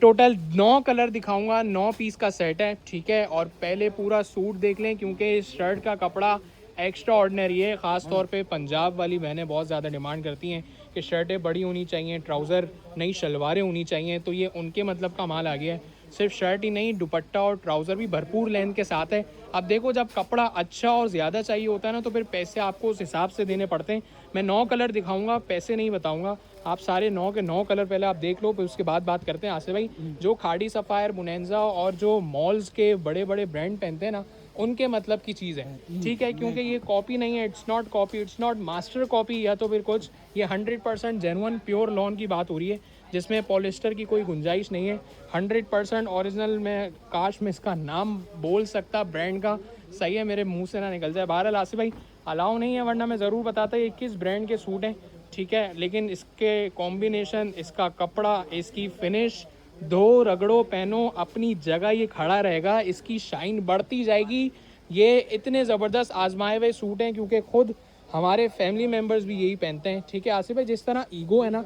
Total 9 colour दिखाऊंगा, 9 piece का set है, ठीक है। और पहले पूरा सूट देख लें क्योंकि इस शर्ट का कपड़ा एक्स्ट्रा ऑर्डिनरी है। ख़ास तौर पे पंजाब वाली बहनें बहुत ज़्यादा डिमांड करती हैं कि शर्टें बड़ी होनी चाहिए, ट्राउज़र नई शलवारें होनी चाहिए, तो ये उनके मतलब का माल आ गया है। सिर्फ शर्ट ही नहीं, दुपट्टा और ट्राउज़र भी भरपूर लेंथ के साथ है। अब देखो, जब कपड़ा अच्छा और ज़्यादा चाहिए होता है ना, तो फिर पैसे आपको उस हिसाब से देने पड़ते हैं। मैं 9 कलर दिखाऊंगा, पैसे नहीं बताऊंगा। आप सारे 9 के 9 कलर पहले आप देख लो, फिर उसके बाद बात करते हैं। आसिफ भाई, जो खाड़ी सफ़ायर, बुनैंजा और जो मॉल्स के बड़े बड़े ब्रांड पहनते हैं ना, उनके मतलब की चीज़ है, ठीक है। क्योंकि ये कॉपी नहीं है, it's not copy, it's not master copy या तो फिर कुछ। ये 100% जेन्युइन प्योर लॉन की बात हो रही है, जिसमें पॉलिस्टर की कोई गुंजाइश नहीं है। 100% ओरिजिनल। में काश मैं इसका नाम बोल सकता ब्रांड का, सही है, मेरे मुंह से ना निकल जाए। बहरहाल आसिफ भाई, अलाउ नहीं है, वरना मैं ज़रूर बताता ये किस ब्रांड के सूट हैं, ठीक है। लेकिन इसके कॉम्बिनेशन, इसका कपड़ा, इसकी फिनिश, धो रगड़ो पहनो, अपनी जगह ये खड़ा रहेगा, इसकी शाइन बढ़ती जाएगी। ये इतने ज़बरदस्त आजमाए हुए सूट हैं क्योंकि खुद हमारे फैमिली मेम्बर्स भी यही पहनते हैं, ठीक है। आसिफ भाई, जिस तरह ईगो है ना,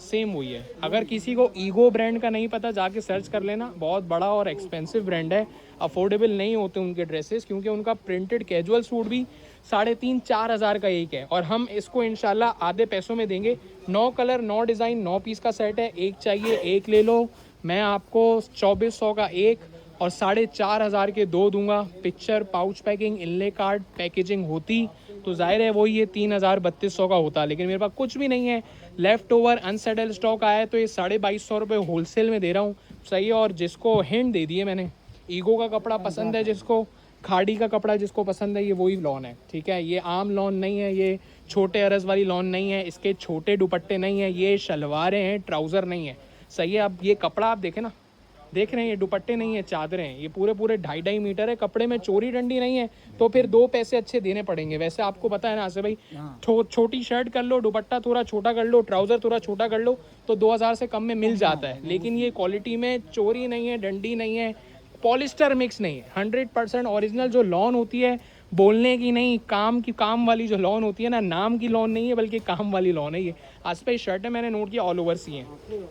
सेम वही है। अगर किसी को ईगो ब्रांड का नहीं पता, जाके सर्च कर लेना। बहुत बड़ा और एक्सपेंसिव ब्रांड है, अफोर्डेबल नहीं होते उनके ड्रेसेस, क्योंकि उनका प्रिंटेड कैजुअल सूट भी 3,500-4 हज़ार का एक है, और हम इसको इंशाल्लाह आधे पैसों में देंगे। 9 कलर, 9 डिज़ाइन, 9 पीस का सेट है। एक चाहिए एक ले लो। मैं आपको 2400 का एक और 4,500 के दो दूंगा। पिक्चर, पाउच पैकिंग, इनले कार्ड पैकेजिंग होती तो जाहिर है वही ये 3,000-3,200 का होता, लेकिन मेरे पास कुछ भी नहीं है। लेफ्ट ओवर अनसेटल स्टॉक आया है, तो ये 2250 रुपये होलसेल में दे रहा हूँ, सही है। और जिसको हिंट दे दिए मैंने, ईगो का कपड़ा पसंद है जिसको, खाड़ी का कपड़ा जिसको पसंद है, ये वही लॉन है, ठीक है। ये आम लॉन नहीं है, ये छोटे अरज वाली लॉन नहीं है, इसके छोटे दुपट्टे नहीं है, ये शलवारें हैं, ट्राउज़र नहीं है, सही है। अब ये कपड़ा आप देखें ना, देख रहे हैं, ये दुपट्टे नहीं है, चादरें हैं। ये पूरे पूरे 2.5 मीटर है, कपड़े में चोरी डंडी नहीं है, तो फिर 2 पैसे अच्छे देने पड़ेंगे। वैसे आपको पता है ना आसिफ भाई, छोटी शर्ट कर लो, दुपट्टा थोड़ा छोटा कर लो, ट्राउज़र थोड़ा छोटा कर लो, तो 2,000 से कम में मिल जाता है। लेकिन ये क्वालिटी में चोरी नहीं है, डंडी नहीं है, पॉलिस्टर मिक्स नहीं है, 100% ओरिजिनल जो लॉन होती है, बोलने की नहीं, काम की, काम वाली जो लॉन होती है ना, नाम की लॉन नहीं है बल्कि काम वाली लॉन है ये। आस पे शर्टें मैंने नोट किया ऑल ओवर सी हैं,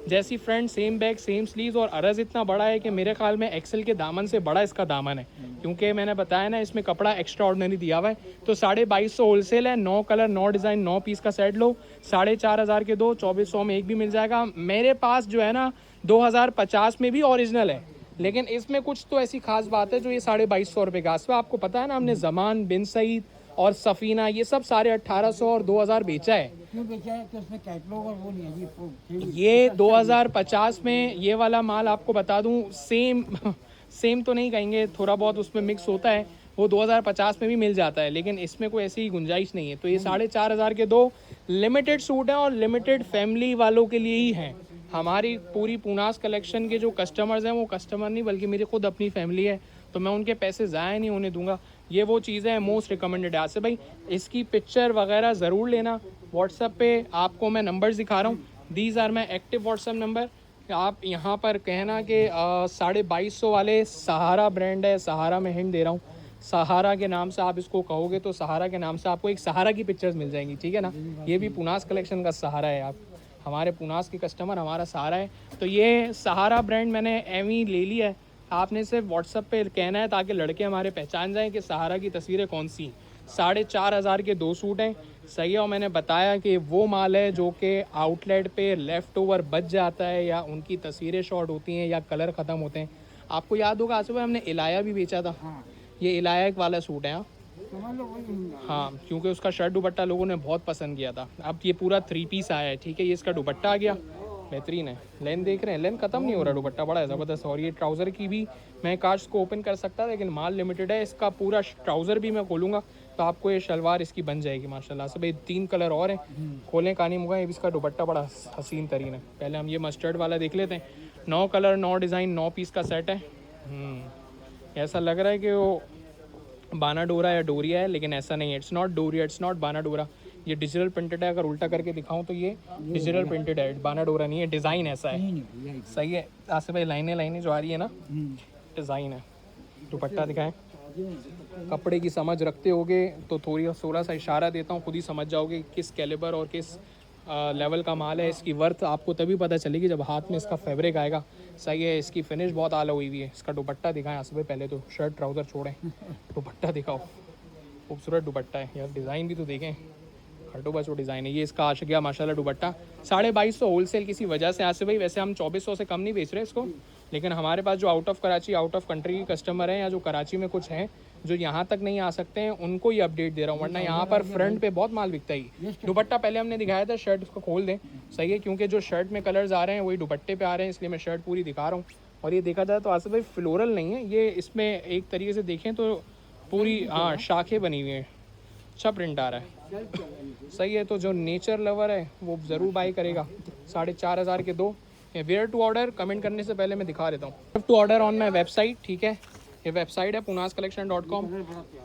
जैसी front, same back, same sleeves, और अरज इतना बड़ा है कि मेरे ख्याल में एक्सेल के दामन से बड़ा इसका दामन है, क्योंकि मैंने बताया ना इसमें कपड़ा एक्स्ट्रा ऑर्डिनरी दिया हुआ है। तो 2250 होलसेल है, 9 कलर, 9 डिज़ाइन, 9 पीस का सेट लो, 4,500 के दो, 2400 में एक भी मिल जाएगा। मेरे पास जो है ना 2050 में भी ओरिजिनल है, लेकिन इसमें कुछ तो ऐसी खास बात है जो ये 2250 रुपये का। आसपा आपको पता है ना, हमने जमान, बिन सईद और सफ़ीना, ये सब सारे 1800 और 2000 बेचा है। क्यों बेचा है? तो उसमें कैटलॉग और वो नहीं है जी। ये 2050 में ये वाला माल आपको बता दूं, सेम सेम तो नहीं कहेंगे, थोड़ा बहुत उसमें मिक्स होता है, वो 2050 में भी मिल जाता है, लेकिन इसमें कोई ऐसी गुंजाइश नहीं है। तो ये 4,500 के दो लिमिटेड सूट हैं, और लिमिटेड फैमिली वालों के लिए ही हैं। हमारी पूरी पूनास कलेक्शन के जो कस्टमर्स हैं, वो कस्टमर नहीं बल्कि मेरी खुद अपनी फैमिली है, तो मैं उनके पैसे ज़ाया नहीं होने दूंगा। ये वो चीज़ें हैं मोस्ट रिकमेंडेड है। आसिफ भाई, इसकी पिक्चर वगैरह ज़रूर लेना। व्हाट्सएप पे आपको मैं नंबर्स दिखा रहा हूँ, these are my active WhatsApp number. आप यहाँ पर कहना कि 2250 वाले सहारा ब्रांड है, सहारा में हिंट दे रहा हूँ, सहारा के नाम से आप इसको कहोगे तो सहारा के नाम से आपको एक सहारा की पिक्चर्स मिल जाएंगी, ठीक है ना। ये भी पुनास कलेक्शन का सहारा है, आप हमारे पुनास के कस्टमर हमारा सहारा है। तो ये सहारा ब्रांड मैंने एवी ले लिया है, आपने सिर्फ व्हाट्सएप पे कहना है ताकि लड़के हमारे पहचान जाएं कि सहारा की तस्वीरें कौन सी। 4,500 के दो सूट हैं, सही है। और मैंने बताया कि वो माल है जो कि आउटलेट पे लेफ़्ट ओवर बच जाता है, या उनकी तस्वीरें शॉर्ट होती हैं, या कलर ख़त्म होते हैं। आपको याद होगा आसिफ भाई, हमने इलाया भी बेचा था। ये इलाया वाला सूट है, हाँ, क्योंकि उसका शर्ट दुपट्टा लोगों ने बहुत पसंद किया था। अब ये पूरा 3 पीस आया है, ठीक है। ये इसका दुपट्टा आ गया, बेहतरीन है। लेंथ देख रहे हैं, लेंथ ख़त्म नहीं हो रहा, दुपट्टा बड़ा है ज़बरदस्त। और ये ट्राउज़र की भी मैं काश को ओपन कर सकता, लेकिन माल लिमिटेड है। इसका पूरा ट्राउज़र भी मैं खोलूँगा तो आपको ये शलवार इसकी बन जाएगी माशाल्लाह से। भाई 3 कलर और हैं, खोलें कहानी मुगा। ये भी इसका दुपट्टा बड़ा हसीन तरीन है। पहले हम ये मस्टर्ड वाला देख लेते हैं। 9 कलर, 9 डिज़ाइन, 9 पीस का सेट है। ऐसा लग रहा है कि वो बाना डोरा या डोरिया है, लेकिन ऐसा नहीं है। इट्स नॉट डोरिया, इट्स नॉट बाना डोरा। ये डिजिटल प्रिंटेड है। अगर उल्टा करके दिखाऊं तो ये डिजिटल प्रिंटेड है, बाना डोरा नहीं है। डिज़ाइन ऐसा है, सही है। आसिफ भाई, लाइनें जो आ रही है ना, डिज़ाइन है। दुपट्टा दिखाएं, कपड़े की समझ रखते होगे तो थोड़ा सा इशारा देता हूँ, खुद ही समझ जाओगे किस कैलिबर और किस लेवल का माल है। इसकी वर्थ आपको तभी पता चलेगी जब हाथ में इसका फैब्रिक आएगा। सही है, इसकी फिनिश बहुत आला हुई हुई है। इसका दुपट्टा दिखाएं आसिफ भाई, पहले तो शर्ट ट्राउज़र छोड़ें, दुपट्टा दिखाओ, खूबसूरत दुपट्टा है यार, डिज़ाइन भी तो देखें, खटो बचो डिज़ाइन है। ये इसका आशिकिया माशाल्लाह दुपट्टा 2250 होलसेल किसी वजह से आसिफ भाई, वैसे हम 2400 से कम नहीं बेच रहे इसको, लेकिन हमारे पास जो out of Karachi, out of country customer हैं या जो कराची में कुछ हैं जो यहाँ तक नहीं आ सकते हैं, उनको ही अपडेट दे रहा हूँ, वरना यहाँ पर फ्रंट पे बहुत माल बिकता ही। दुपट्टा पहले हमने दिखाया था, शर्ट इसको खोल दें, सही है, क्योंकि जो शर्ट में कलर्स आ रहे हैं वही दुपट्टे पे आ रहे हैं, इसलिए मैं शर्ट पूरी दिखा रहा हूँ। और ये देखा जाए तो आसिफ भाई फ्लोरल नहीं है ये, इसमें एक तरीके से देखें तो पूरी हाँ शाखें बनी हुई हैं, अच्छा प्रिंट आ रहा है, सही है। तो जो नेचर लवर है वो ज़रूर बाई करेगा। 4500 के 2। वेयर टू ऑर्डर कमेंट करने से पहले मैं दिखा देता हूँ, to order on my website, ठीक है, ये वेबसाइट है punascollection.com।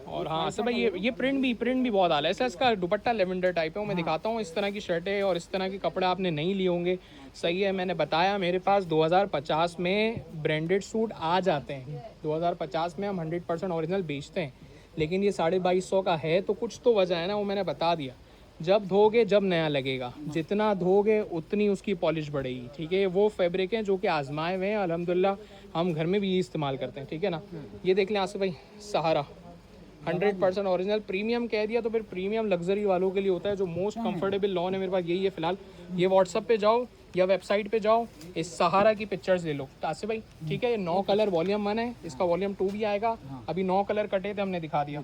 और हाँ सर भाई ये प्रिंट भी बहुत आला है, ऐसा इसका दुपट्टा लेवेंडर टाइप है। मैं दिखाता हूँ, इस तरह की शर्टें और इस तरह के कपड़े आपने नहीं लिए होंगे, सही है। मैंने बताया मेरे पास 2050 में ब्रांडेड सूट आ जाते हैं, 2050 में हम 100% ओरिजिनल बेचते हैं, लेकिन ये 2250 का है तो कुछ तो वजह है ना, वो मैंने बता दिया। जब धोगे जब नया लगेगा, जितना धोगे उतनी उसकी पॉलिश बढ़ेगी, ठीक है। वो फैब्रिक हैं जो कि आजमाए हुए हैं, अल्हम्दुलिल्लाह हम घर में भी ये इस्तेमाल करते हैं, ठीक है ना। ये देख लें आसिफ भाई, सहारा 100% ओरिजिनल, प्रीमियम कह दिया तो फिर प्रीमियम लग्जरी वालों के लिए होता है। जो मोस्ट कंफर्टेबल लॉन है मेरे पास यही है फ़िलहाल। ये व्हाट्सअप पे जाओ या वेबसाइट पे जाओ, इस सहारा की पिक्चर्स ले लो आसिफ भाई, ठीक है। ये 9 कलर वॉल्यूम 1 है, इसका वॉल्यूम 2 भी आएगा। अभी 9 कलर कटे थे, हमने दिखा दिया।